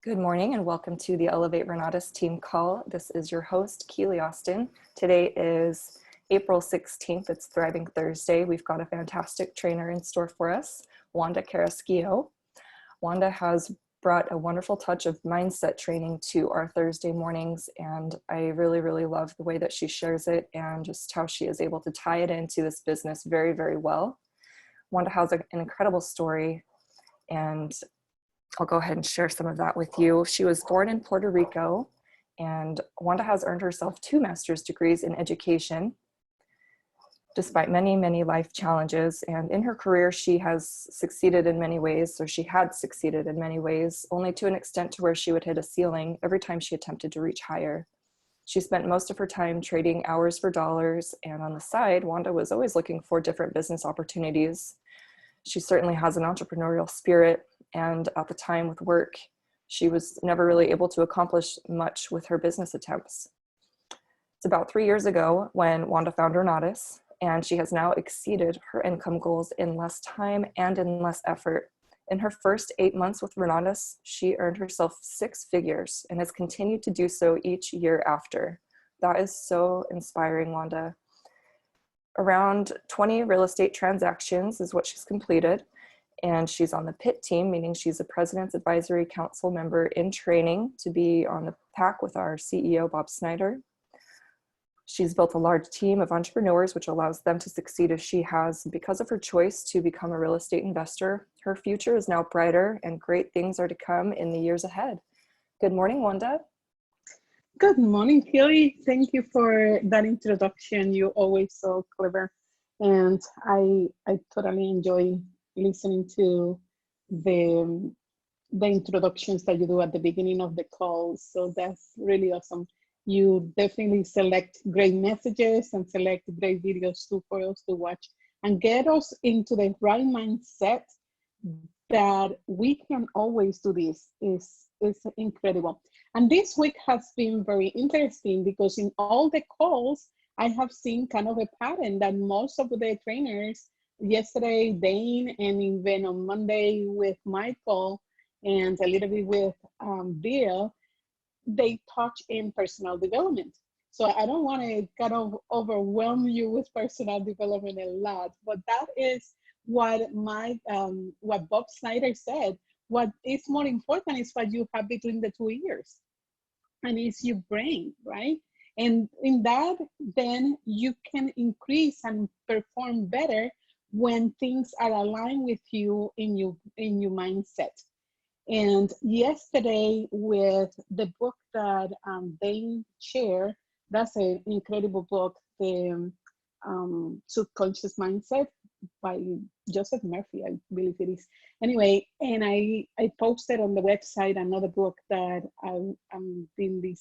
Good morning and welcome to the Elevate Renatus team call. This is your host, Keely Austin. Today is April 16th. It's Thriving Thursday. We've got a fantastic trainer in store for us, Wanda Carrasquillo. Wanda has brought a wonderful touch of mindset training to our Thursday mornings, and I really love the way that she shares it and just how she is able to tie it into this business very well. Wanda has an incredible story, and I'll go ahead and share some of that with you. She was born in Puerto Rico, and Wanda has earned herself 2 master's degrees in education, despite many life challenges. And in her career, she has succeeded in many ways, or she had succeeded in many ways, only to an extent to where she would hit a ceiling every time she attempted to reach higher. She spent most of her time trading hours for dollars, and on the side, Wanda was always looking for different business opportunities. She certainly has an entrepreneurial spirit, and at the time with work, she was never really able to accomplish much with her business attempts. It's about 3 years ago when Wanda found Renatus, and she has now exceeded her income goals in less time and in less effort. In her first 8 months with Renatus, she earned herself 6 figures and has continued to do so each year after. That is so inspiring, Wanda. Around 20 real estate transactions is what she's completed. And she's on the PIT team, meaning she's a President's Advisory Council member in training to be on the PAC with our CEO, Bob Snyder. She's built a large team of entrepreneurs, which allows them to succeed as she has. Because of her choice to become a real estate investor, her future is now brighter and great things are to come in the years ahead. Good morning, Wanda. Good morning, Kelly. Thank you for that introduction. You're always so clever. And I totally enjoy listening to the introductions that you do at the beginning of the call. So that's really awesome. You definitely select great messages and select great videos too for us to watch and get us into the right mindset that we can always do this is incredible. And this week has been very interesting because in all the calls, I have seen kind of a pattern that most of the trainers yesterday, Dane, and even on Monday with Michael and a little bit with Bill, they touch in personal development. So I don't want to kind of overwhelm you with personal development a lot, but that is what what Bob Snyder said. What is more important is what you have between the 2 ears, and it's your brain, right? And in that, then you can increase and perform better when things are aligned with you in your mindset. And yesterday with the book that Dane shared, that's an incredible book, the Subconscious Mindset by Joseph Murphy, I believe it is. Anyway, and I posted on the website another book that I'm been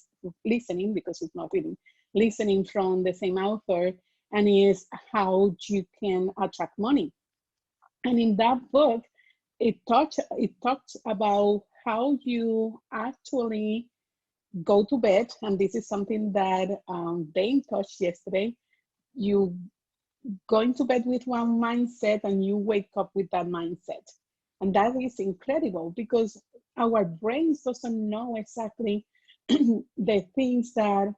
listening, because it's not reading, listening from the same author, and is How You Can Attract Money. And in that book, it talks about how you actually go to bed, and this is something that Dane touched yesterday. You going to bed with one mindset and you wake up with that mindset. And that is incredible because our brains doesn't know exactly the things that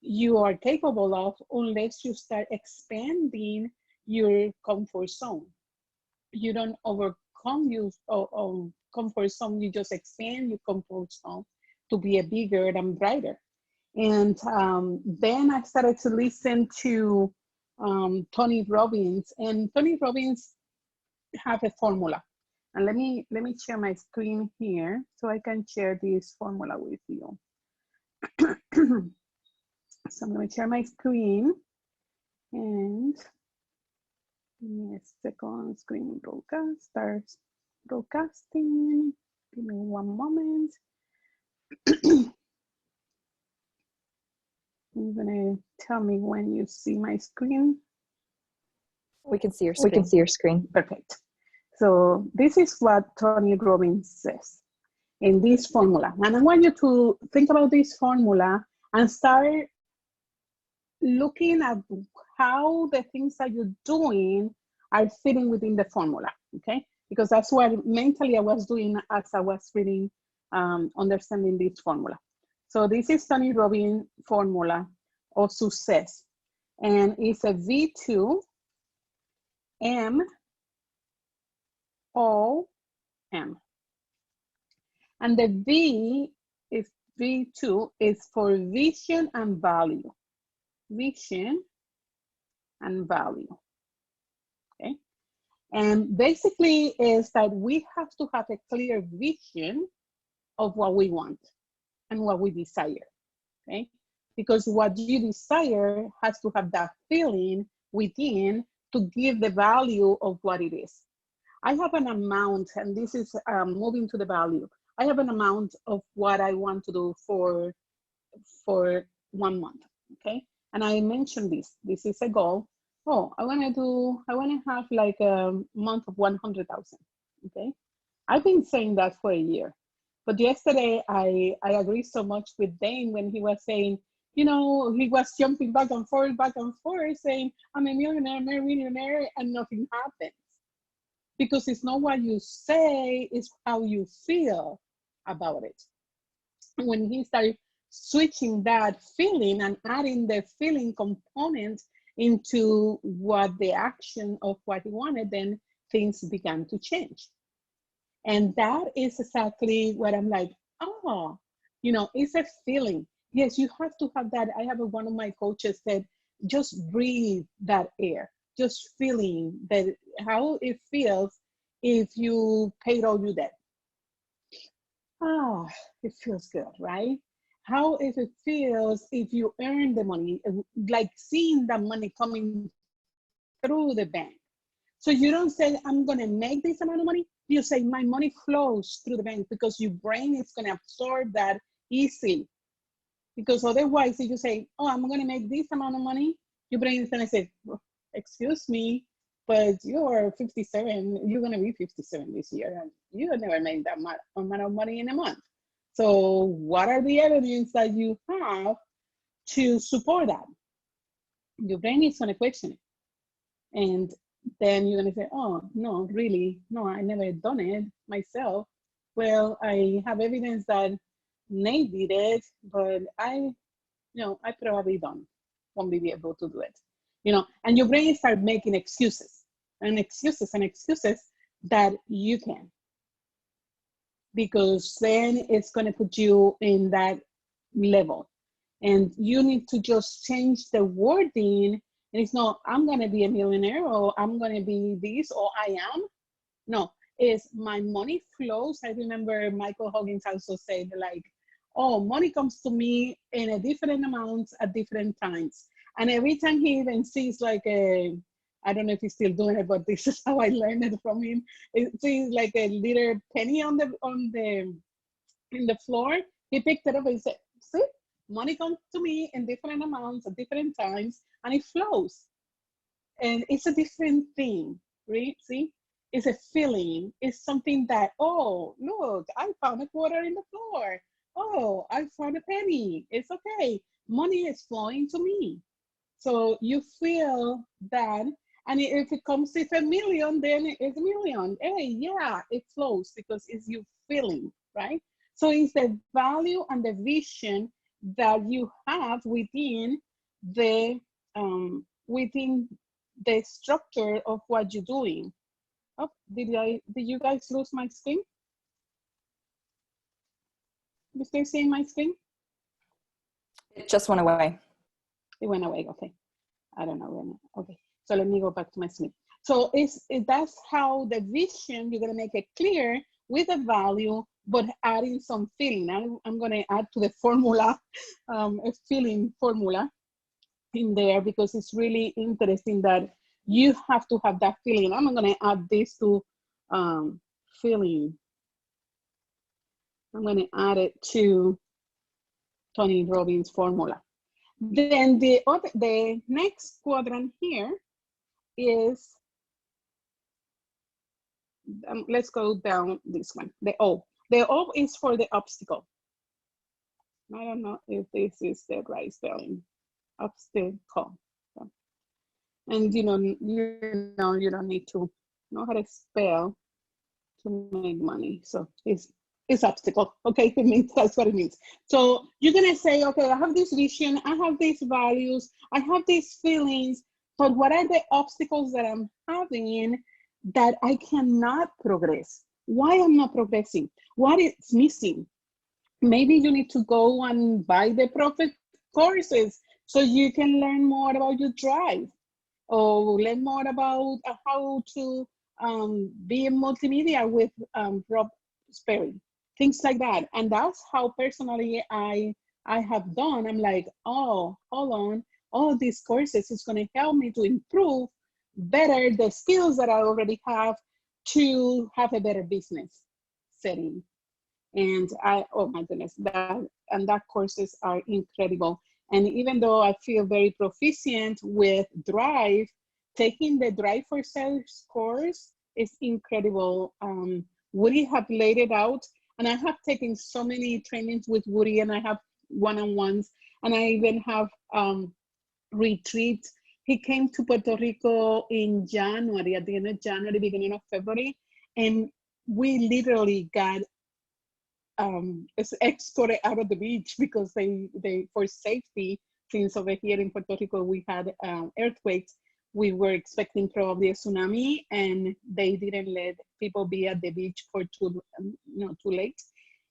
you are capable of unless you start expanding your comfort zone. You don't overcome your comfort zone, you just expand your comfort zone to be a bigger and brighter. And then I started to listen to Tony Robbins, and Tony Robbins have a formula. And let me share my screen here so I can share this formula with you. So I'm going to share my screen, and give me a second. Screen broadcast starts broadcasting. Give me one moment. You're going to tell me when you see my screen. We can see your screen. We can see your screen. Perfect. So this is what Tony Robbins says in this formula. And I want you to think about this formula and start looking at how the things that you're doing are fitting within the formula, okay? Because that's what mentally I was doing as I was reading understanding this formula. So this is Tony Robbins formula of success, and it's a V2 M O M, and the V is V2 is for vision and value. Vision and value. Okay, and basically is that we have to have a clear vision of what we want and what we desire. Okay, because what you desire has to have that feeling within to give the value of what it is. I have an amount, and this is moving to the value. I have an amount of what I want to do for 1 month, okay? And I mentioned this. This is a goal. Oh, I want to have like a month of 100,000, okay? I've been saying that for a year. But yesterday, I agreed so much with Dane when he was saying, you know, he was jumping back and forth, saying, I'm a millionaire, I'm a millionaire, and nothing happens. Because it's not what you say, it's how you feel about it. When he started switching that feeling and adding the feeling component into what the action of what he wanted, then things began to change. And that is exactly what I'm like, oh, you know, it's a feeling. Yes, you have to have that. I have one of my coaches said, just breathe that air, just feeling that how it feels if you paid all your debt. Ah, it feels good, right? How if it feels if you earn the money, like seeing the money coming through the bank. So you don't say, I'm gonna make this amount of money. You say, my money flows through the bank, because your brain is gonna absorb that easily. Because otherwise, if you say, oh, I'm gonna make this amount of money, your brain is gonna say, well, excuse me, but you're 57, you're gonna be 57 this year, and you have never made that amount of money in a month. So what are the evidence that you have to support that? Your brain is gonna question it. And then you're gonna say, oh, no, really, no, I never done it myself. Well, I have evidence that Nate did it, but I probably won't be able to do it. You know, and your brain starts making excuses and excuses and excuses that you can. Because then it's gonna put you in that level. And you need to just change the wording. And it's not, I'm going to be a millionaire, or I'm going to be this, or I am. No, it's my money flows. I remember Michael Hoggins also said, like, oh, money comes to me in a different amounts at different times. And every time he even sees like I don't know if he's still doing it, but this is how I learned it from him. It sees like a little penny in the floor. He picked it up and said, see? Money comes to me in different amounts at different times, and it flows. And it's a different thing, right? See? It's a feeling. It's something that, oh, look, I found a quarter in the floor. Oh, I found a penny. It's okay. Money is flowing to me. So you feel that, and if it comes with a million, then it's a million. Hey, yeah, it flows because it's you feeling, right? So it's the value and the vision that you have within the structure of what you're doing. Oh, did you guys lose my screen? You still seeing my screen? It just went away. It went away. Okay, I don't know. Okay, so let me go back to my screen. So that's how the vision, you're gonna make it clear with a value, but adding some feeling. I'm gonna add to the formula, a feeling formula in there, because it's really interesting that you have to have that feeling. I'm gonna add this to feeling. I'm gonna add it to Tony Robbins formula. Then the next quadrant here is, let's go down this one, the O. The O is for the obstacle. I don't know if this is the right spelling. Obstacle. And you don't need to know how to spell to make money. So it's It's obstacle. Okay, it means that's what it means. So you're gonna say, okay, I have this vision, I have these values, I have these feelings, but what are the obstacles that I'm having that I cannot progress? Why I'm not progressing? What is missing? Maybe you need to go and buy the profit courses so you can learn more about your drive, or learn more about how to be in multimedia with Rob Sperry, things like that. And that's how personally I have done. I'm like, oh, hold on, all of these courses is going to help me to improve better the skills that I already have to have a better business setting. And oh my goodness, that courses are incredible. And even though I feel very proficient with Drive, taking the Drive for Sales course is incredible. Woody have laid it out, and I have taken so many trainings with Woody, and I have one-on-ones, and I even have retreats. He came to Puerto Rico in January, at the end of January, beginning of February, and we literally got escorted out of the beach because they for safety, since over here in Puerto Rico we had earthquakes. We were expecting probably a tsunami, and they didn't let people be at the beach for too late.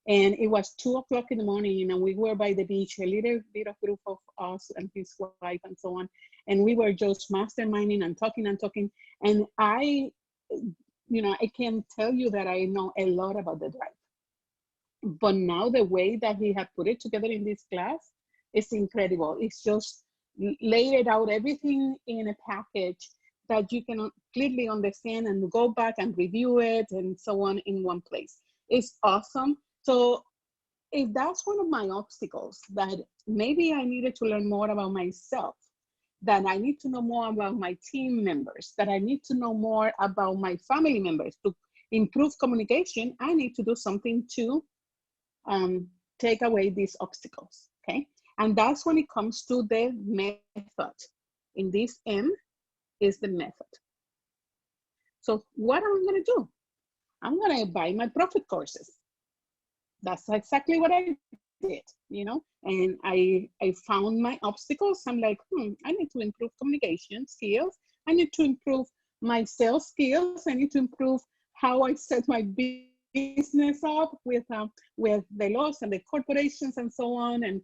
And it was 2 o'clock in the morning, and we were by the beach, a little bit of group of us and his wife and so on. And we were just masterminding and talking. And I can tell you that I know a lot about the Drive. But now the way that he had put it together in this class is incredible. It's just laid it out, everything in a package that you can clearly understand and go back and review it and so on in one place. It's awesome. So if that's one of my obstacles, that maybe I needed to learn more about myself, that I need to know more about my team members, that I need to know more about my family members to improve communication, I need to do something to take away these obstacles, okay? And that's when it comes to the method. In this M is the method. So what am I gonna do? I'm gonna buy my profit courses. That's exactly what I did, and I found my obstacles. I'm like, I need to improve communication skills. I need to improve my sales skills. I need to improve how I set my business up with the laws and the corporations and so on, and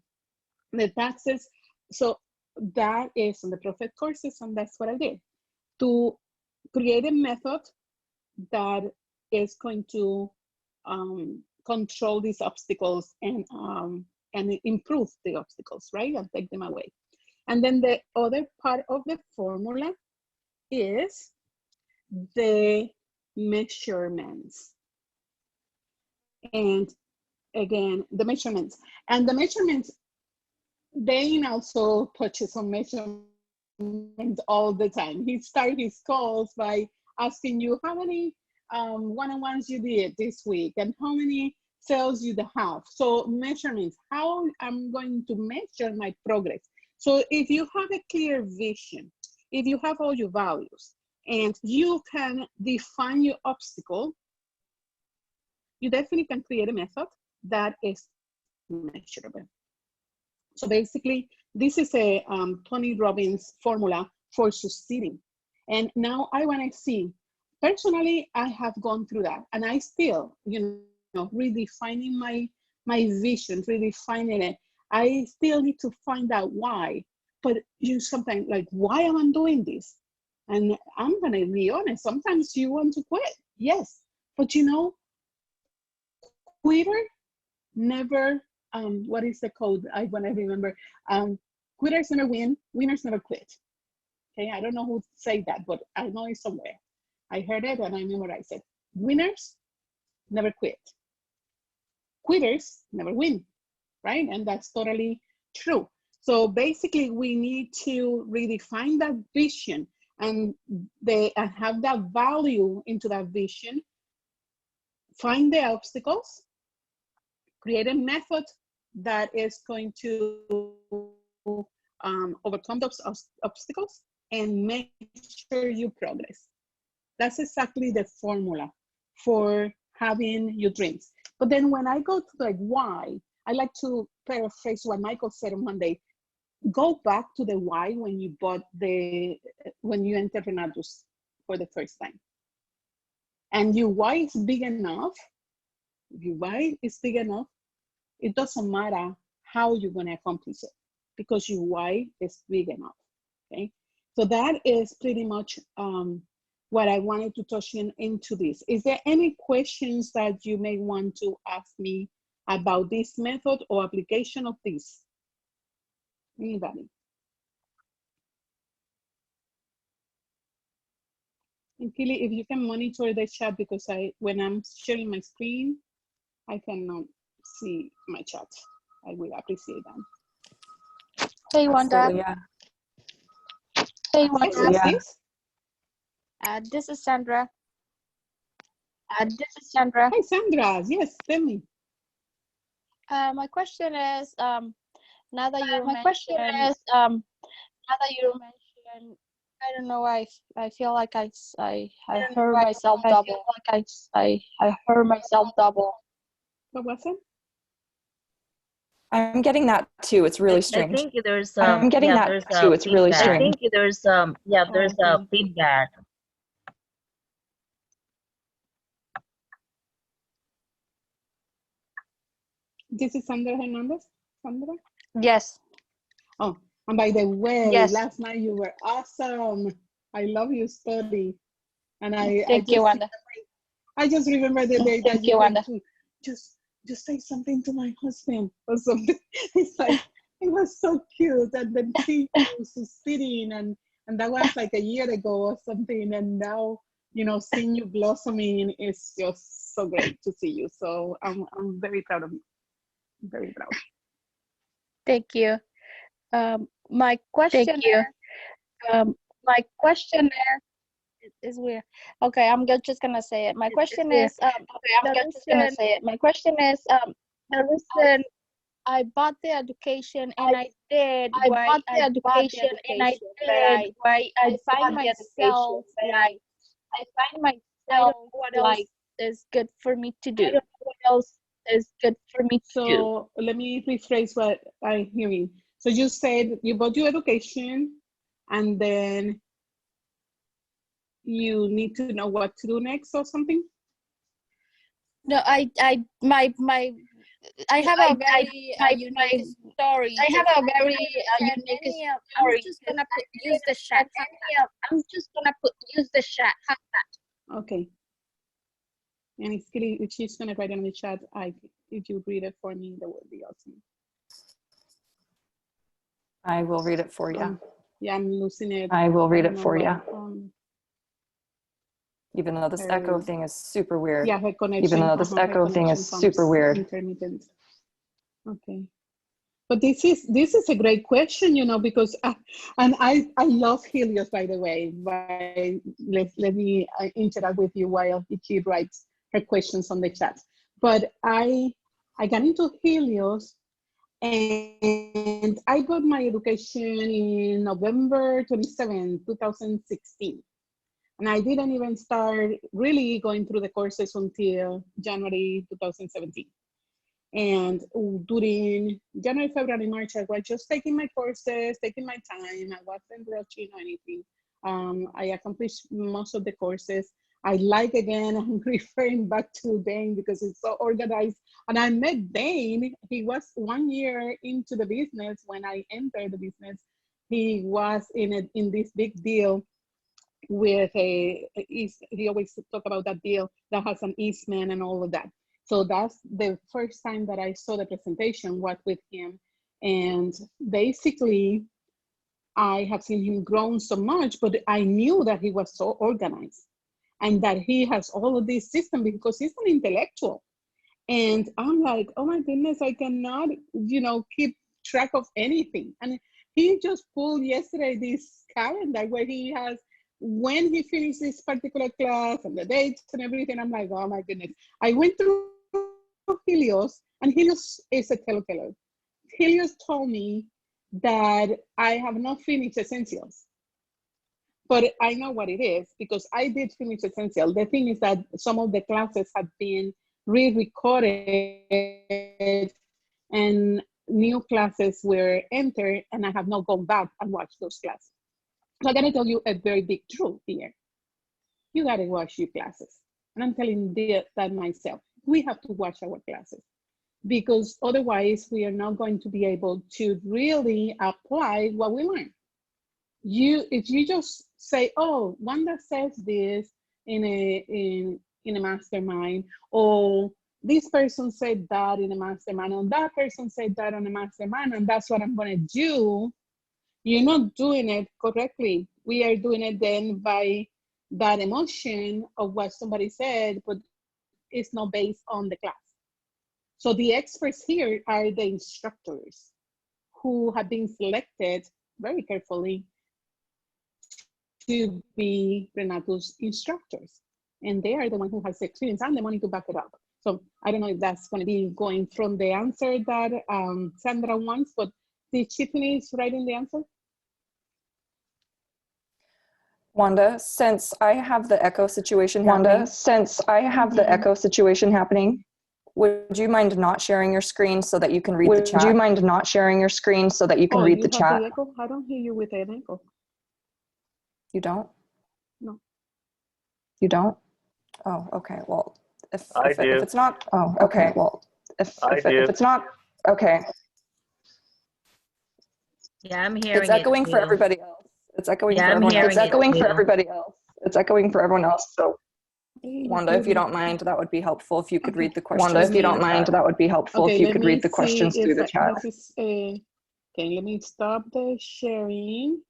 the taxes. So that is on the profit courses, and that's what I did, to create a method that is going to control these obstacles and improve the obstacles, right, and take them away. And then the other part of the formula is the measurements. And again, the measurements. And the measurements, Dane also touches on measurements all the time. He starts his calls by asking you how many one-on-ones you did this week and how many sales you have. So measurements, how I'm going to measure my progress. So if you have a clear vision, if you have all your values, and you can define your obstacle, you definitely can create a method that is measurable. So basically, this is a Tony Robbins formula for succeeding. And now I want to see, personally, I have gone through that, and I still, redefining my vision, redefining it. I still need to find out why. But you sometimes like, why am I doing this? And I'm gonna be honest. Sometimes you want to quit, yes, but quitter never. What is the code? I want to remember. Quitters never win. Winners never quit. Okay, I don't know who said that, but I know it's somewhere. I heard it and I memorized it. Winners never quit. Quitters never win, right? And that's totally true. So basically, we need to redefine that vision and have that value into that vision. Find the obstacles, create a method that is going to overcome those obstacles, and make sure you progress. That's exactly the formula for having your dreams. But then when I go to the why, I like to paraphrase what Michael said on Monday. Go back to the why when you entered Renatus for the first time. And your why is big enough. If your why is big enough, it doesn't matter how you're going to accomplish it because your why is big enough. Okay. So that is pretty much what I wanted to touch into this. Is there any questions that you may want to ask me about this method or application of this? Anybody? And Kili, if you can monitor the chat, because when I'm sharing my screen, I cannot see my chat. I will appreciate that. Hey, Wanda. Absolutely, yeah. Hey, Wanda. Who's this? This is Sandra. This is Sandra. Hi, Sandra. Yes, tell me. My question is, now that you mentioned, I don't know. I feel like I heard myself double. I heard myself double. What was it? I'm getting that too. It's really strange. I think there's I'm getting that too. It's really strange. I think there's a feedback. This is Sandra Hernandez. Sandra? Yes. Oh, and by the way, Yes. last night you were awesome. I love your story. And Thank you, Wanda. I just remember the day that you Wanda. went to just say something to my husband or something. It's like, it was so cute. And then she was sitting and that was like a year ago or something. And now, you know, seeing you blossoming is just so great to see you. So I'm very proud of you. Very proud. Thank you. My question is weird. Okay, I'm just gonna say it. My question is, My question is, the reason I bought the education and I find myself like I don't know what else is good for me to do. So let me rephrase what I'm hearing. So you said you bought your education and then you need to know what to do next or something? No, I have a very unique story. I'm just gonna use the chat. Okay. And if she's gonna write it in the chat, if you read it for me, that would be awesome. I will read it for you. Yeah, I'm losing it. I will read it for you. Even though this echo thing is super weird. Yeah, her connection. Even though this echo thing is super weird. Intermittent. Okay. But this is a great question, you know, because I love Helios, by the way. Let me interact with you while she writes her questions on the chat. But I got into Helios and I got my education in November 27, 2016. And I didn't even start really going through the courses until January 2017. And during January, February, March, I was just taking my courses, taking my time. I wasn't rushing or anything. I accomplished most of the courses. I again, I'm referring back to Dane because it's so organized. And I met Dane. He was 1 year into the business when I entered the business. He was in this big deal with he always talk about that deal that has an easement and all of that. So that's the first time that I saw the presentation, was with him. And basically, I have seen him grown so much, but I knew that he was so organized and that he has all of these systems because he's an intellectual. And I'm like, oh my goodness, I cannot, you know, keep track of anything. And he just pulled yesterday this calendar where he has when he finished this particular class and the dates and everything. I'm like, oh my goodness. I went through Helios, and Helios is a teller. Helios told me that I have not finished Essentials, but I know what it is because I did finish Essential. The thing is that some of the classes have been re-recorded, and new classes were entered, and I have not gone back and watched those classes. So I gotta tell you a very big truth here. You gotta watch your classes. And I'm telling that myself. We have to watch our classes, because otherwise we are not going to be able to really apply what we learn. If you just say, oh, Wanda says this in a mastermind, or this person said that in a mastermind, or that person said that on a mastermind, and that's what I'm going to do, you're not doing it correctly. We are doing it then by that emotion of what somebody said, but it's not based on the class. So the experts here are the instructors who have been selected very carefully to be Renato's instructors. And they are the one who has the experience and the money to back it up. So I don't know if that's going to be going from the answer that Sandra wants, but did she finish writing the answer? Wanda, since I have the echo situation happening, would you mind not sharing your screen so that you can read the chat? Oh, you have the echo? I don't hear you with an echo. You don't? No. You don't? Oh, okay. Well, if it's not, Oh, okay. Well, if it's not, okay. Yeah, I'm hearing It's echoing it for too. everybody else. It's echoing Yeah, for I'm everyone else. hearing It's it echoing for too. everybody else. It's echoing for everyone else. So, Wanda, if you don't mind, that would be helpful if you could read the questions. Wanda, if you don't mind, that would be helpful if you could read the questions through the chat. Okay, let me stop the sharing.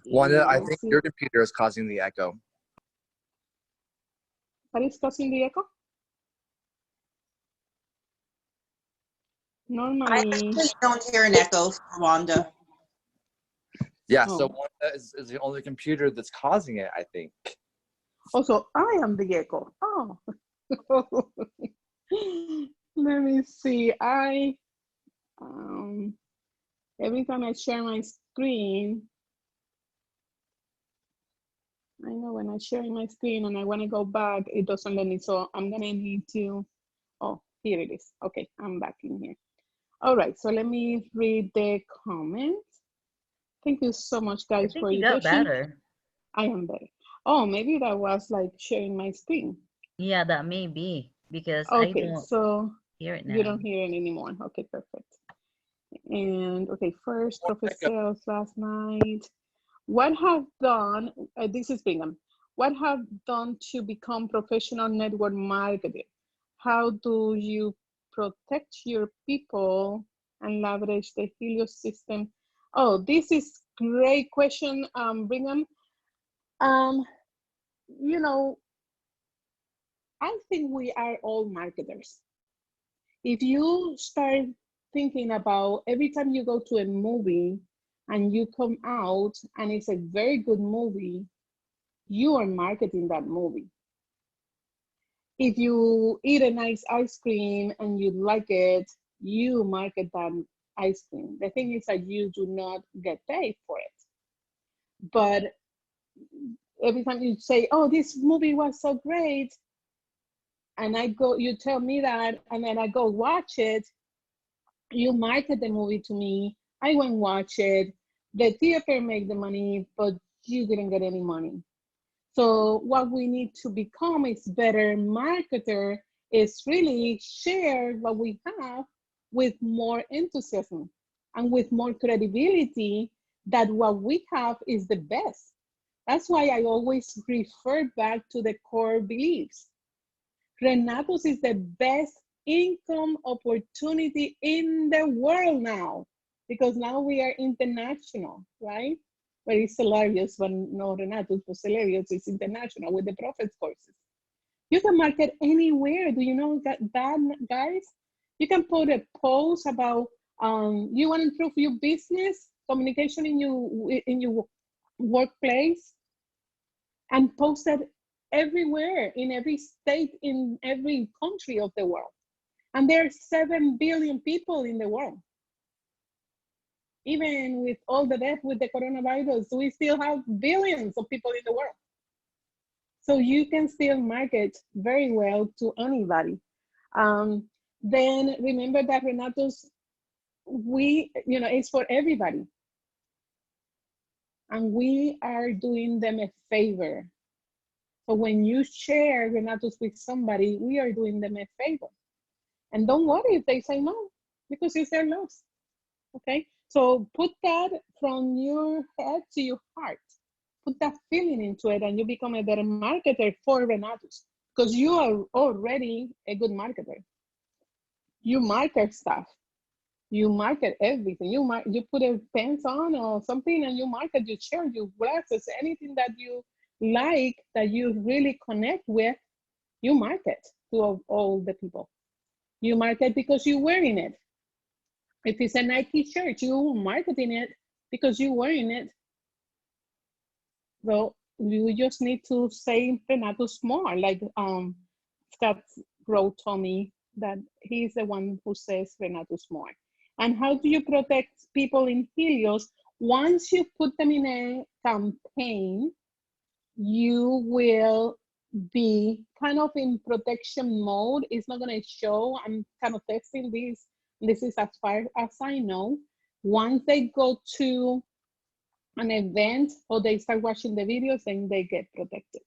Wanda, I think your computer is causing the echo. What is causing the echo? Normally, I actually don't hear an echo from Wanda. Yeah, so Wanda is the only computer that's causing it, I think. Also, I am the echo. Oh. Let me see. Every time I share my screen, I know when I share my screen and I want to go back, it doesn't let me. So I'm going to need to, oh, here it is. Okay, I'm back in here. All right, so let me read the comments. Thank you so much, guys, for your question. Better. I am better. Oh, maybe that was like sharing my screen. Yeah, that may be because okay, I don't so hear it now. You don't hear it anymore. Okay, perfect. And okay, first, Prophet Sales last night. What have done, this is Bingham. What have done to become professional network marketer? How do you protect your people and leverage the Helios system? Oh, this is great question, Bingham. You know, I think we are all marketers. If you start thinking about every time you go to a movie and you come out and it's a very good movie, you are marketing that movie. If you eat a nice ice cream and you like it, you market that ice cream. The thing is that you do not get paid for it. But every time you say, oh, this movie was so great, and you tell me that, and then I go watch it, you market the movie to me, I went watch it, the theater make the money, but you didn't get any money. So what we need to become is better marketer, is really share what we have with more enthusiasm and with more credibility that what we have is the best. That's why I always refer back to the core beliefs. Renatos is the best income opportunity in the world now, because now we are international, right? But it's hilarious when no Renatos was hilarious, it's international with the Prophets courses. You can market anywhere. Do you know that, guys? You can put a post about you want to improve your business, communication in your workplace, and post it everywhere, in every state, in every country of the world. And there are 7 billion people in the world. Even with all the death with the coronavirus, we still have billions of people in the world. So you can still market very well to anybody. Then remember that Renato's, it's for everybody. And we are doing them a favor. So when you share Renato's with somebody, we are doing them a favor. And don't worry if they say no, because it's their loss. Okay? So put that from your head to your heart. Put that feeling into it, and you become a better marketer for Renato's, because you are already a good marketer. You market stuff. You market everything. You put a pants on or something, and you market your chair, your glasses, anything that you like, that you really connect with, you market to all the people. You market because you're wearing it. If it's a Nike shirt, you marketing it because you're wearing it. So you just need to say Renato's more, like Scott wrote Tommy that he's the one who says Renato's more. And how do you protect people in Helios? Once you put them in a campaign, you will be kind of in protection mode. It's not going to show. I'm kind of testing this. This is as far as I know. Once they go to an event or they start watching the videos, then they get protected.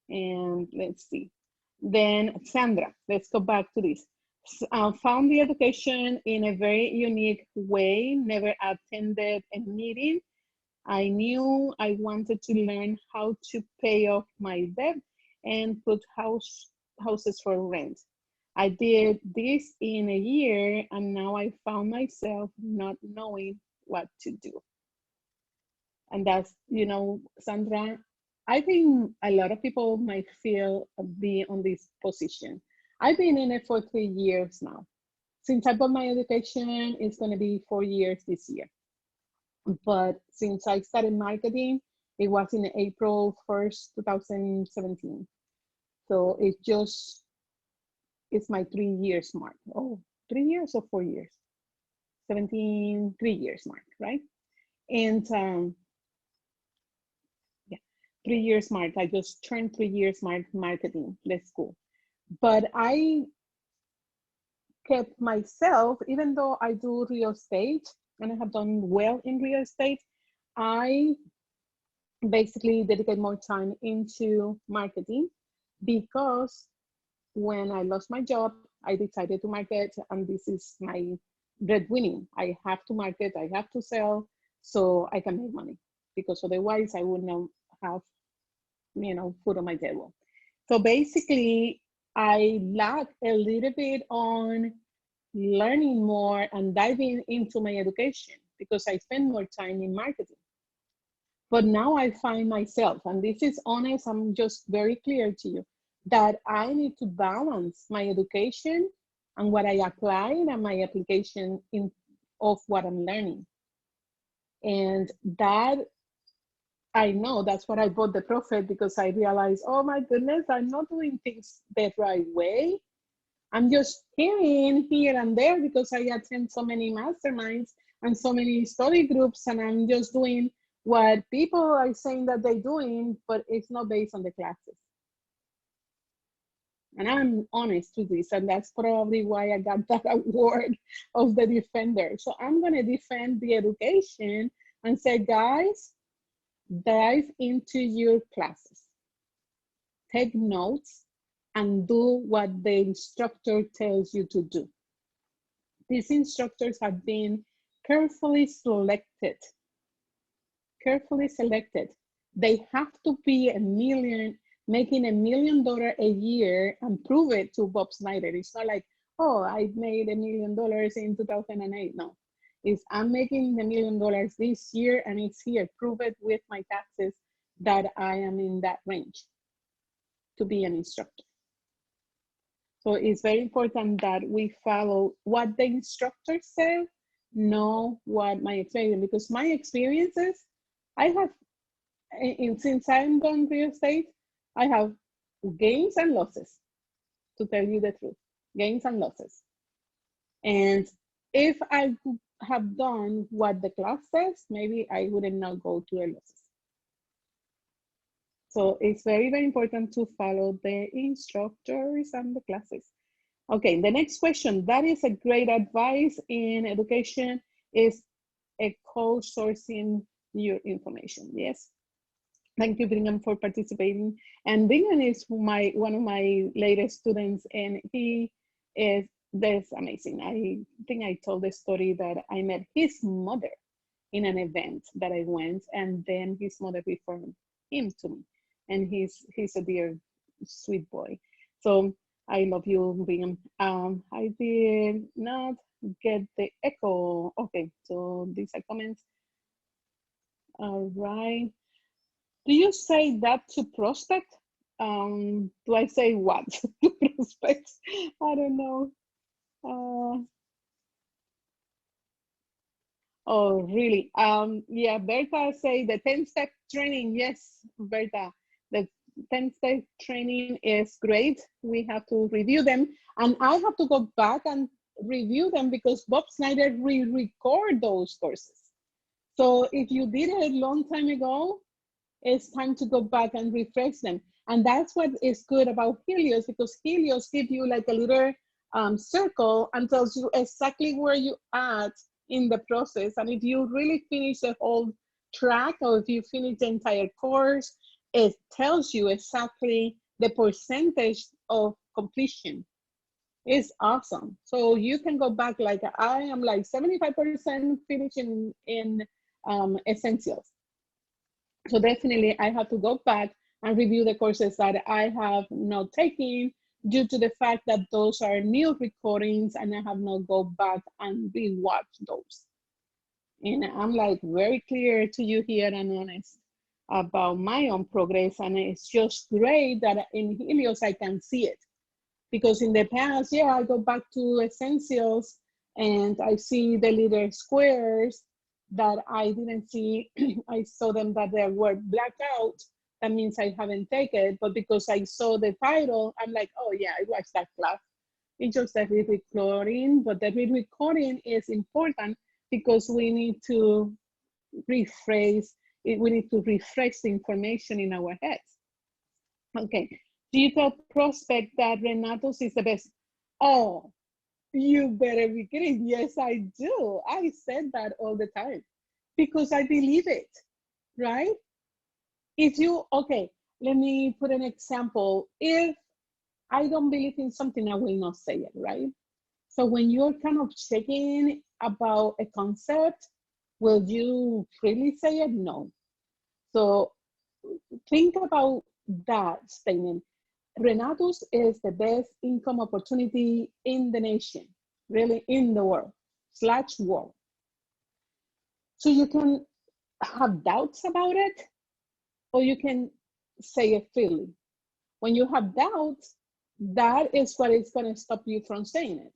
And let's see. Then Sandra, let's go back to this. Found the education in a very unique way, never attended a meeting. I knew I wanted to learn how to pay off my debt and put houses for rent. I did this in a year, and now I found myself not knowing what to do. And that's, Sandra, I think a lot of people might be on this position. I've been in it for 3 years now. Since I bought my education, it's going to be 4 years this year. But since I started marketing, it was in April 1st, 2017. So it's my 3 years mark. Oh, 3 years or 4 years? 3 years mark, right? And 3 years mark. I just turned 3 years mark marketing. Let's go. But I kept myself, even though I do real estate and I have done well in real estate, I basically dedicate more time into marketing, because when I lost my job, I decided to market, and this is my breadwinning. I have to market, I have to sell so I can make money, because otherwise I would not have, food on my table. So basically, I lack a little bit on learning more and diving into my education, because I spend more time in marketing. But now I find myself, and this is honest, I'm just very clear to you, that I need to balance my education and what I apply and my application of what I'm learning. And that, I know that's what I bought the Prophet, because I realized, oh my goodness, I'm not doing things the right way. I'm just hearing here and there because I attend so many masterminds and so many study groups, and I'm just doing what people are saying that they're doing, but it's not based on the classes. And I'm honest with this, and that's probably why I got that award of the defender. So I'm going to defend the education and say, guys, dive into your classes, take notes, and do what the instructor tells you to do. These instructors have been carefully selected. They have to be making $1 million a year and prove it to Bob Snyder. It's not like, oh, I made $1 million in 2008. No, it's I'm making $1 million this year, and it's here. Prove it with my taxes that I am in that range to be an instructor. So it's very important that we follow what the instructor said, know what my experience, because my experiences, I have, since I'm done real estate, I have gains and losses, to tell you the truth, gains and losses. And if I have done what the class says, maybe I wouldn't not go to the losses. So it's very, very important to follow the instructors and the classes. Okay, the next question. That is a great advice in education is a co-sourcing your information. Yes. Thank you, Bingham, for participating. And Bingham is one of my latest students, and he is that's amazing. I think I told the story that I met his mother in an event that I went, and then his mother referred him to me. And he's a dear, sweet boy. So I love you, Bingham. I did not get the echo. Okay, so these are comments. All right. Do you say that to prospect? Do I say what to prospects? I don't know. Oh, really? Yeah, Berta say the 10-step training. Yes, Berta, the 10-step training is great. We have to review them, and I have to go back and review them because Bob Snyder re-record those courses. So if you did it a long time ago, it's time to go back and refresh them. And that's what is good about Helios, because Helios gives you like a little circle and tells you exactly where you at in the process. And if you really finish the whole track, or if you finish the entire course, it tells you exactly the percentage of completion. It's awesome. So you can go back, like I am like 75% finishing in essentials. So definitely I have to go back and review the courses that I have not taken due to the fact that those are new recordings and I have not go back and rewatch those. And I'm like very clear to you here and honest about my own progress. And it's just great that in Helios I can see it. Because in the past, yeah, I go back to essentials and I see the little squares that I didn't see. I saw them that they were blacked out. That means I haven't taken it. But because I saw the title, I'm like, oh yeah, I watched that class. It's just a re-recording, but the re-recording is important because we need to rephrase, we need to refresh the information in our heads. Okay, do you tell prospect that Renatos is the best? Oh, you better be kidding. Yes, I do. I said that all the time because I believe it, right? If you, okay, let me put an example. If I don't believe in something, I will not say it, right? So when you're kind of checking about a concept, will you freely say it? No. So think about that statement. Renatus is the best income opportunity in the nation, really in the world, / world. So you can have doubts about it, or you can say it freely. When you have doubts, that is what is going to stop you from saying it.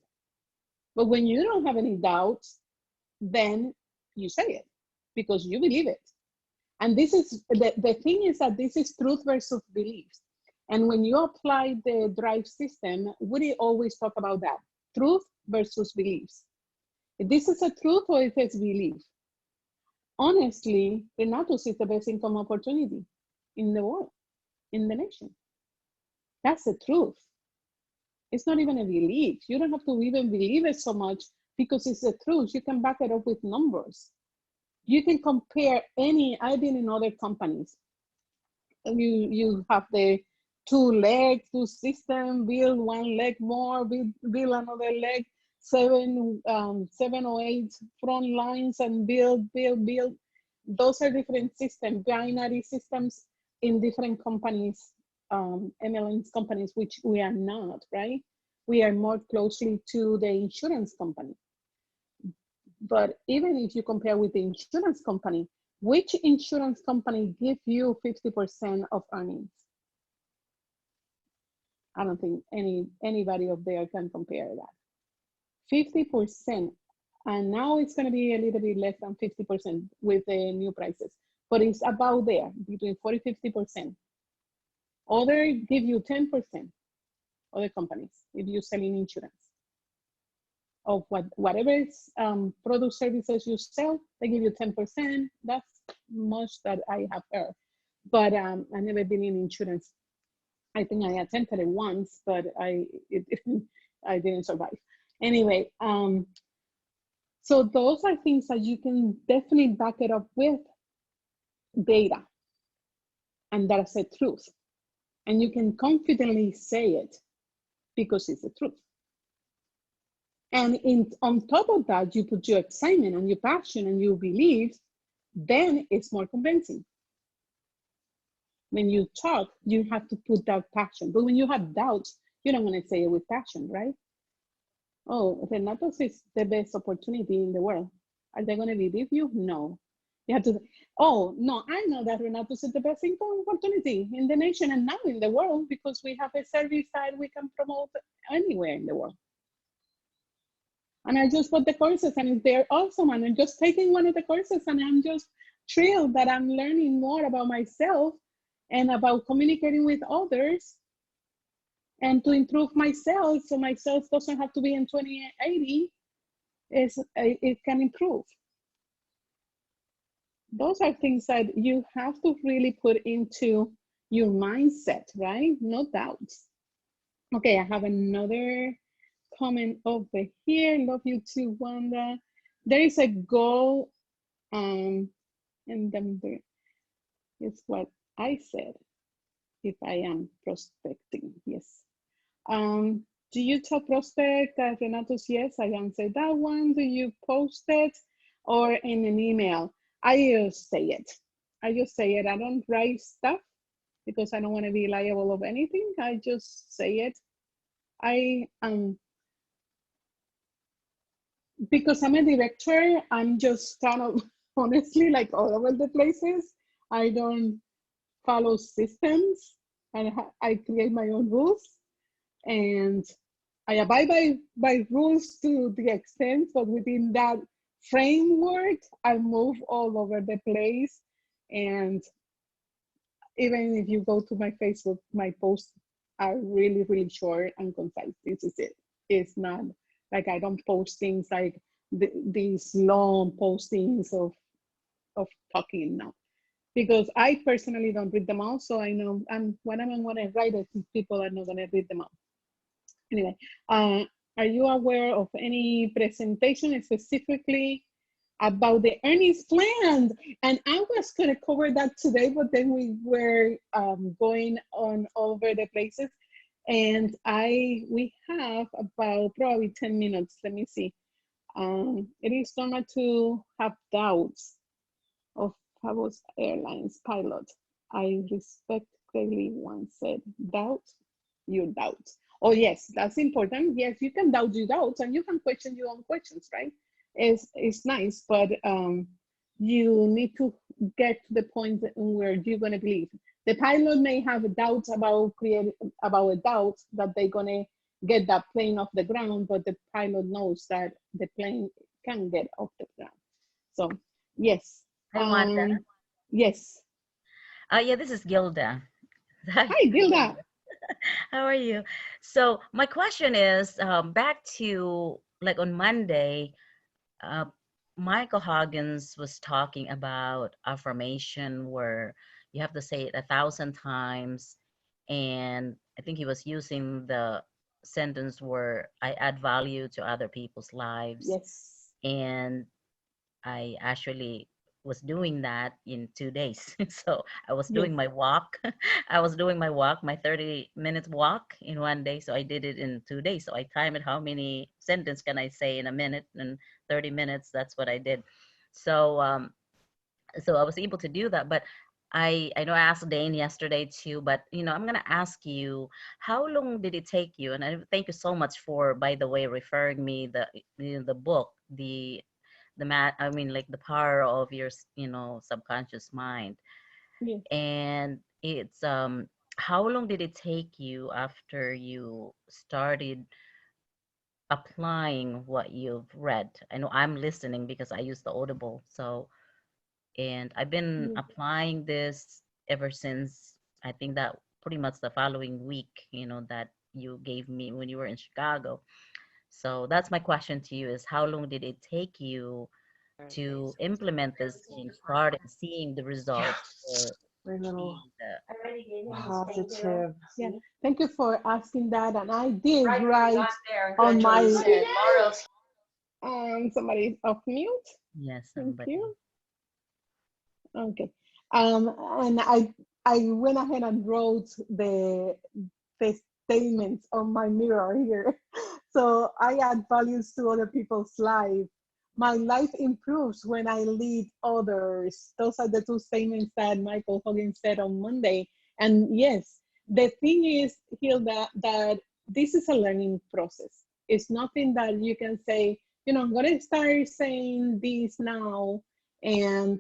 But when you don't have any doubts, then you say it because you believe it. And this is, the thing is that this is truth versus beliefs. And when you apply the drive system, we always talk about that, truth versus beliefs. If this is a truth or if it's belief. Honestly, Renatus is the best income opportunity in the world, in the nation. That's the truth. It's not even a belief. You don't have to even believe it so much because it's the truth. You can back it up with numbers. You can compare any, I've been in other companies. You have the 2 system, build 1 leg more, build another leg, 7 or 8 front lines and build. Those are different systems, binary systems in different companies, MLM companies, which we are not, right? We are more closely to the insurance company. But even if you compare with the insurance company, which insurance company give you 50% of earnings? I don't think anybody up there can compare that. 50%, and now it's going to be a little bit less than 50% with the new prices, but it's about there, between 40-50%. Other give you 10%, other companies, if you're selling insurance. Of whatever it's product services you sell, they give you 10%. That's much that I have heard, but I've never been in insurance. I think I attempted it once, but I didn't survive. Anyway, so those are things that you can definitely back it up with data, and that's the truth. And you can confidently say it because it's the truth. And on top of that, you put your excitement and your passion and your beliefs, then it's more convincing. When you talk, you have to put that passion. But when you have doubts, you don't want to say it with passion, right? Oh, Renatos is the best opportunity in the world. Are they going to believe you? No. You have to say, oh, no, I know that Renatos is the best income opportunity in the nation and now in the world, because we have a service that we can promote anywhere in the world. And I just bought the courses and they're awesome. And I'm just taking one of the courses and I'm just thrilled that I'm learning more about myself and about communicating with others and to improve myself, so my self doesn't have to be in 2080, it can improve. Those are things that you have to really put into your mindset, right? No doubts. Okay, I have another comment over here. Love you too, Wanda. There is a goal, and then there is what I said. If I am prospecting, yes. Do you tell prospect that Renatos? Yes, I answered that one. Do you post it or in an email? I just say it. I just say it. I don't write stuff because I don't want to be liable of anything. I just say it. I because I'm a director, I'm just kind of honestly like all over the places. I don't follow systems, and I create my own rules, and I abide by rules to the extent, but within that framework, I move all over the place. And even if you go to my Facebook, my posts are really, really short and concise. This is it. It's not like I don't post things like these long postings of talking now, because I personally don't read them all. So I know when I'm going to write it, people are not going to read them all. Anyway, are you aware of any presentation specifically about the earnings plan? And I was going to cover that today, but then we were going on all over the places. And we have about probably 10 minutes. Let me see. It is normal to have doubts of Pablo's Airlines pilot. I respect greatly once said, doubt your doubts. Oh yes, that's important. Yes, you can doubt your doubts and you can question your own questions, right? It's nice, but you need to get to the point where you're gonna believe. The pilot may have doubts about a doubt that they're gonna get that plane off the ground, but the pilot knows that the plane can get off the ground. So yes. Hi, Wanda. Yes. Yeah, this is Gilda. Hi, Gilda. How are you? So my question is, back to like on Monday, Michael Hoggins was talking about affirmation where you have to say it 1,000 times. And I think he was using the sentence where I add value to other people's lives. Yes. And I actually was doing that in 2 days. So I was doing my walk. I was doing my walk, my 30-minute walk in 1 day. So I did it in 2 days. So I timed it, how many sentences can I say in a minute, and 30 minutes. That's what I did. So so I was able to do that. But I know I asked Dane yesterday too, but I'm gonna ask you, how long did it take you? And I thank you so much for, by the way, referring me the book, like the power of your subconscious mind. Yes. And it's how long did it take you after you started applying what you've read? I know I'm listening because I use the Audible. So, and I've been applying this ever since, I think that pretty much the following week, that you gave me when you were in Chicago. So that's my question to you, is how long did it take you to implement this and start seeing the results? very little And, positive. Yeah, thank you for asking that. And I did write on my, somebody's off mute. yes, Thank somebody. you. Okay. And I went ahead and wrote the statements on my mirror here. So I add values to other people's life. My life improves when I lead others. Those are the two statements that Michael Hogan said on Monday. And yes, the thing is, Hilda, that this is a learning process. It's nothing that you can say, you know, I'm going to start saying this now, and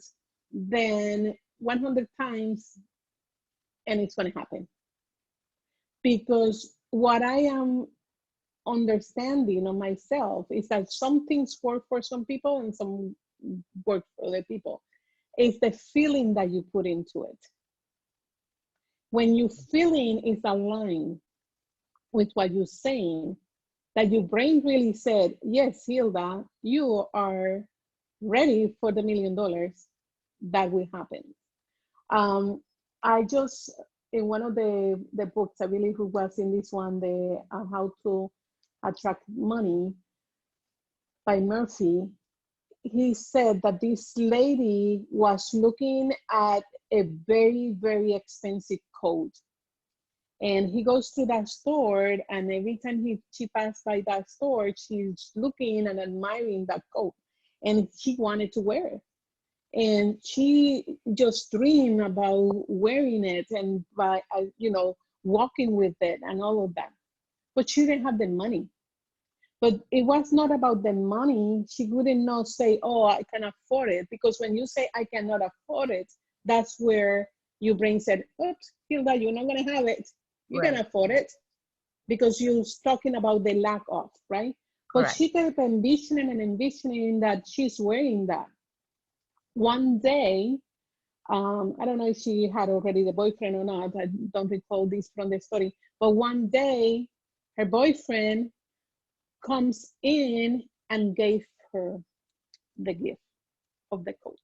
then 100 times, and it's going to happen. Because what I am understanding of myself is that some things work for some people and some work for other people. It's the feeling that you put into it. When your feeling is aligned with what you're saying, that your brain really said, yes, Hilda, you are ready for the $1 million, that will happen. I just, in one of the books, I believe it was in this one, the How to Attract Money by Murphy, he said that this lady was looking at a very, very expensive coat. And he goes to that store, and every time she passed by that store, she's looking and admiring that coat, and she wanted to wear it. And she just dreamed about wearing it and by, you know, walking with it and all of that. But she didn't have the money. But it was not about the money. She wouldn't not say, oh, I can afford it. Because when you say I cannot afford it, that's where your brain said, oops, Hilda, you're not going to have it. You Right. can afford it. Because you're talking about the lack of, right? But Correct. she kept envisioning that she's wearing that. One day, I don't know if she had already the boyfriend or not. I don't recall this from the story. But one day, her boyfriend comes in and gave her the gift of the coat.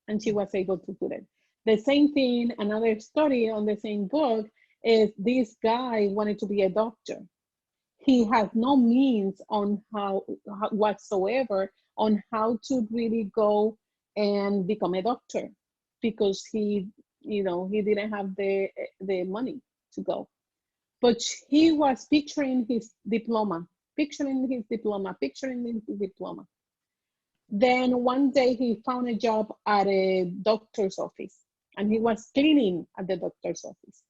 And she was able to put it. The same thing, another story on the same book, is this guy wanted to be a doctor. He has no means on how whatsoever on how to really go and become a doctor, because he, you know, he didn't have the money to go. But he was picturing his diploma. Then one day he found a job at a doctor's office, and he was cleaning at the doctor's office.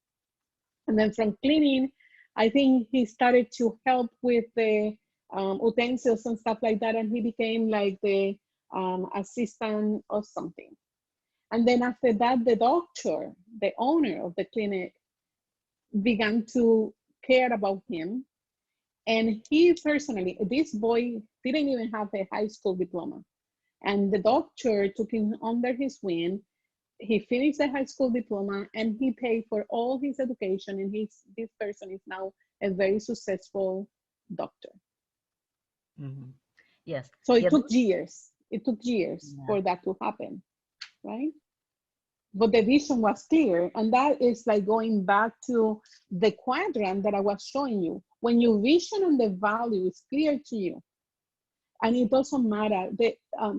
And then from cleaning, I think he started to help with the utensils and stuff like that, and he became like the assistant or something. And then after that, the doctor, the owner of the clinic, began to care about him. And he personally, this boy didn't even have a high school diploma. And the doctor took him under his wing. He finished the high school diploma, and he paid for all his education. And this person is now a very successful doctor. Mm-hmm. Yes. So it Yeah, took years. It took years for that to happen, right? But the vision was clear. And that is like going back to the quadrant that I was showing you. When your vision and the value is clear to you, and it doesn't matter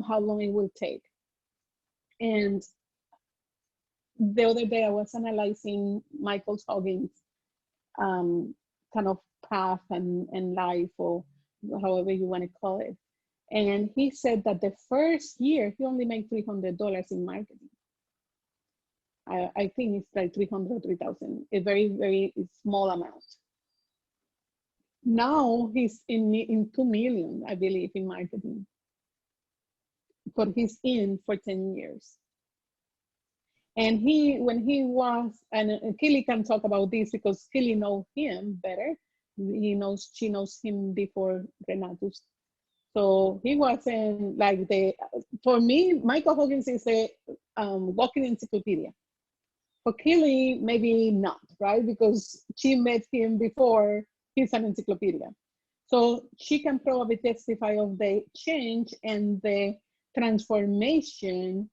how long it will take. And the other day I was analyzing Michael Hogan's kind of path and life, or however you want to call it. And he said that the first year he only made $300 in marketing. I think it's like 300 or 3,000, a very, very small amount. Now he's in 2 million, I believe, in marketing. But he's in for 10 years. And when he was, and Kelly can talk about this because Kelly knows him better. She knows him before Renatus. So he wasn't like for me, Michael Hogan is a walking encyclopedia. For Kelly, maybe not, right? Because she met him before he's an encyclopedia. So she can probably testify of the change and the transformation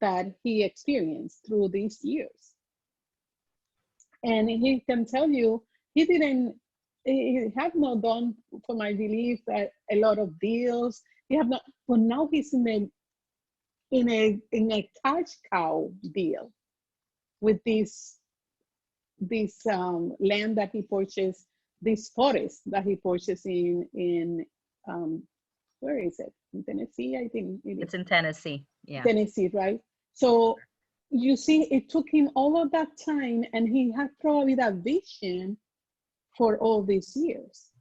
that he experienced through these years. And he can tell you, he have not done, for my belief, a lot of deals. He have not, but now he's in a cash cow deal with this land that he purchased, this forest that he purchased in where is it? In Tennessee, I think it's in Tennessee. Yeah. Tennessee, right? So you see, it took him all of that time, and he had probably that vision for all these years.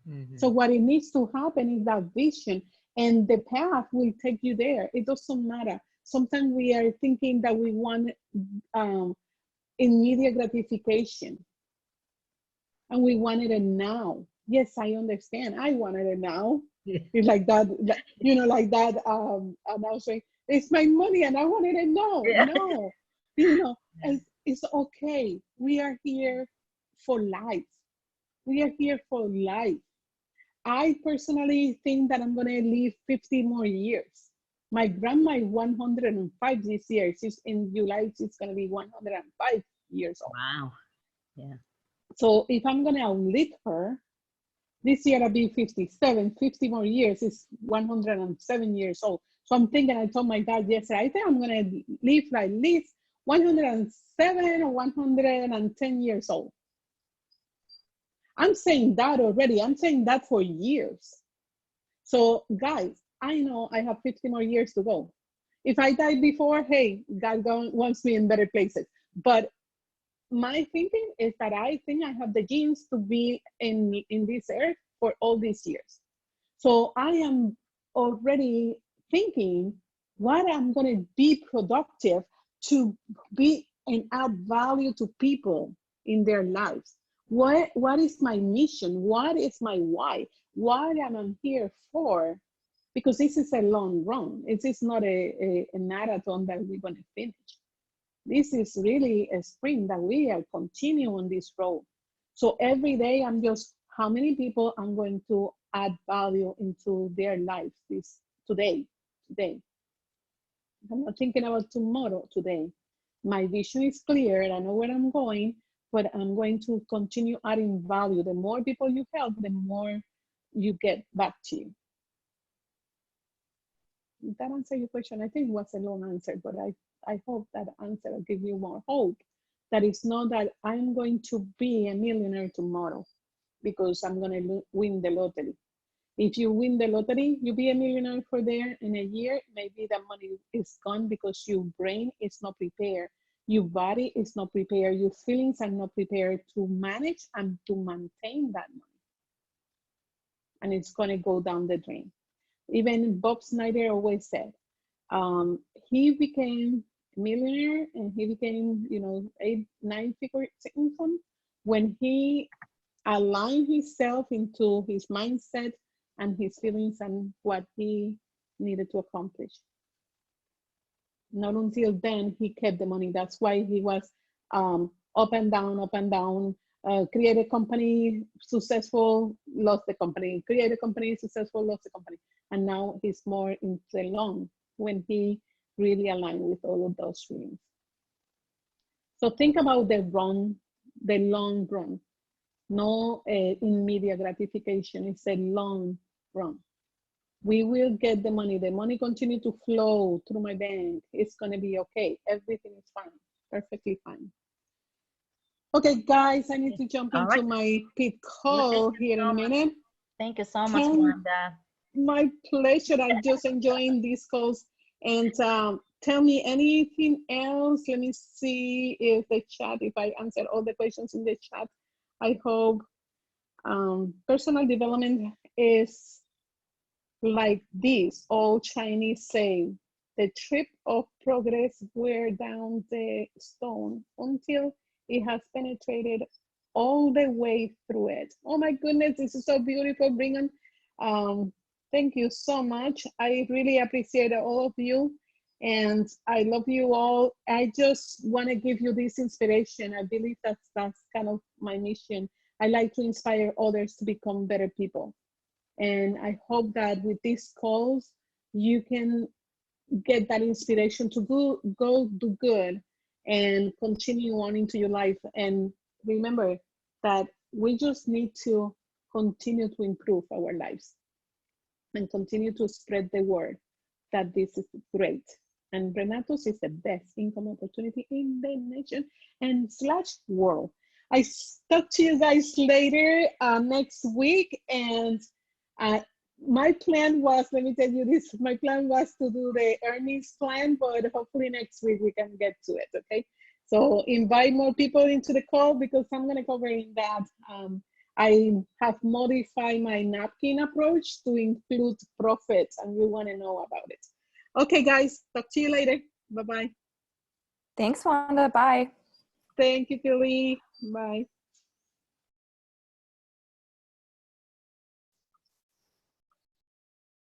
Mm-hmm. So what it needs to happen is that vision, and the path will take you there. It doesn't matter. Sometimes we are thinking that we want immediate gratification, and we wanted it now. Yes, I understand. I wanted it now. Yeah. It's like that, you know, like that. And I was saying, it's my money, and I wanted it now. Yeah. No, you know, it's okay. We are here for life. We are here for life. I personally think that I'm going to live 50 more years. My grandma is 105 this year. She's in July, she's going to be 105 years old. Wow. Yeah. So if I'm going to outlive her, this year I'll be 57, 50 more years is 107 years old. So I'm thinking, I told my dad yesterday, I think I'm going to live like at least 107 or 110 years old. I'm saying that already. I'm saying that for years. So guys, I know I have 50 more years to go. If I die before, hey, God wants me in better places. But my thinking is that I think I have the genes to be in this earth for all these years. So I am already thinking what I'm going to be productive to be and add value to people in their lives. What is my mission? What is my why? What am I here for? Because this is a long run. It is not a marathon that we're going to finish. This is really a sprint that we are continuing on this road. So every day I'm just, how many people I'm going to add value into their lives today. I'm not thinking about tomorrow, today. My vision is clear and I know where I'm going, but I'm going to continue adding value. The more people you help, the more you get back to you. Did that answer your question? I think it was a long answer, but I hope that answer will give you more hope. That it's not that I'm going to be a millionaire tomorrow because I'm going to win the lottery. If you win the lottery, you be a millionaire for there in a year, maybe the money is gone because your brain is not prepared. Your body is not prepared. Your feelings are not prepared to manage and to maintain that money. And it's going to go down the drain. Even Bob Snyder always said, he became a millionaire and he became, 8-9-figure income when he aligned himself into his mindset and his feelings and what he needed to accomplish. Not until then he kept the money. That's why he was up and down, create a company, successful, lost the company, create a company, successful, lost the company. And now he's more into the long when he really aligned with all of those dreams. So think about the long run. No immediate gratification. It's a long run. We will get the money. The money continue to flow through my bank. It's going to be okay. Everything is fine. Perfectly fine. Okay, guys, I need to jump into my pit call here in a minute. Thank you so much, Wanda. My pleasure. I'm just enjoying these calls. And tell me anything else. Let me see if I answered all the questions in the chat. I hope personal development is like this old Chinese saying, the trip of progress wear down the stone until it has penetrated all the way through it. Oh my goodness, this is so beautiful, Brigham. Thank you so much. I really appreciate all of you and I love you all. I just want to give you this inspiration. I believe that's kind of my mission. I like to inspire others to become better people. And I hope that with these calls, you can get that inspiration to go do good and continue on into your life. And remember that we just need to continue to improve our lives and continue to spread the word that this is great. And Renatos is the best income opportunity in the nation and / world. I talk to you guys later next week. And my plan was, let me tell you this, my plan was to do the earnings plan, but hopefully next week we can get to it, okay? So invite more people into the call because I'm gonna cover in that. I have modified my napkin approach to include profits, and you wanna know about it. Okay, guys, talk to you later. Bye-bye. Thanks, Wanda. Bye. Thank you, Kelly. Bye.